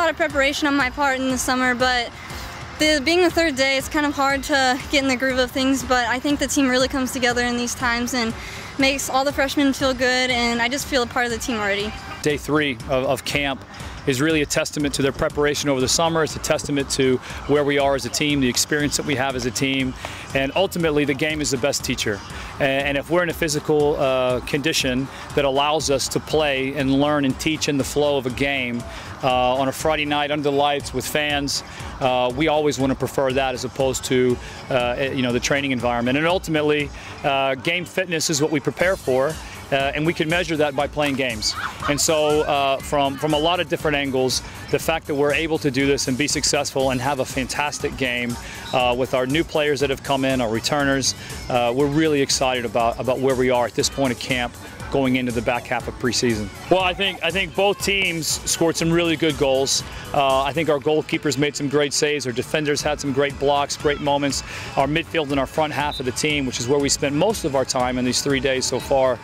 lot of preparation on my part in the summer, but being the third day, it's kind of hard to get in the groove of things, but I think the team really comes together in these times and makes all the freshmen feel good, and I just feel a part of the team already. Day 3 of camp is really a testament to their preparation over the summer. It's a testament to where we are as a team, the experience that we have as a team, and ultimately the game is the best teacher. And if we're in a physical condition that allows us to play and learn and teach in the flow of a game on a Friday night under the lights with fans, we always want to prefer that as opposed to the training environment. And ultimately, game fitness is what we prepare for. And we can measure that by playing games. And so from a lot of different angles, the fact that we're able to do this and be successful and have a fantastic game with our new players that have come in, our returners, we're really excited about where we are at this point of camp going into the back half of preseason. Well, I think both teams scored some really good goals. I think our goalkeepers made some great saves. Our defenders had some great blocks, great moments. Our midfield and our front half of the team, which is where we spent most of our time in these 3 days so far,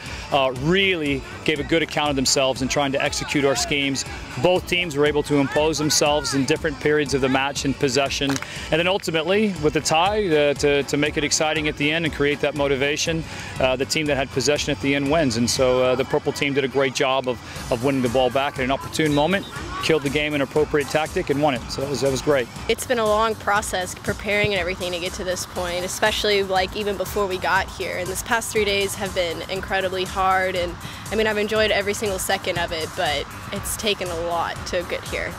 really gave a good account of themselves in trying to execute our schemes. Both teams were able to impose themselves in different periods of the match in possession. And then ultimately, with the tie, to make it exciting at the end and create that motivation, the team that had possession at the end wins. And so the purple team did a great job of winning the ball back at an opportune moment, killed the game in appropriate tactic, and won it. So that was great. It's been a long process preparing and everything to get to this point, especially like even before we got here. And this past 3 days have been incredibly hard, and I mean, I've enjoyed every single second of it, but it's taken a lot to get here.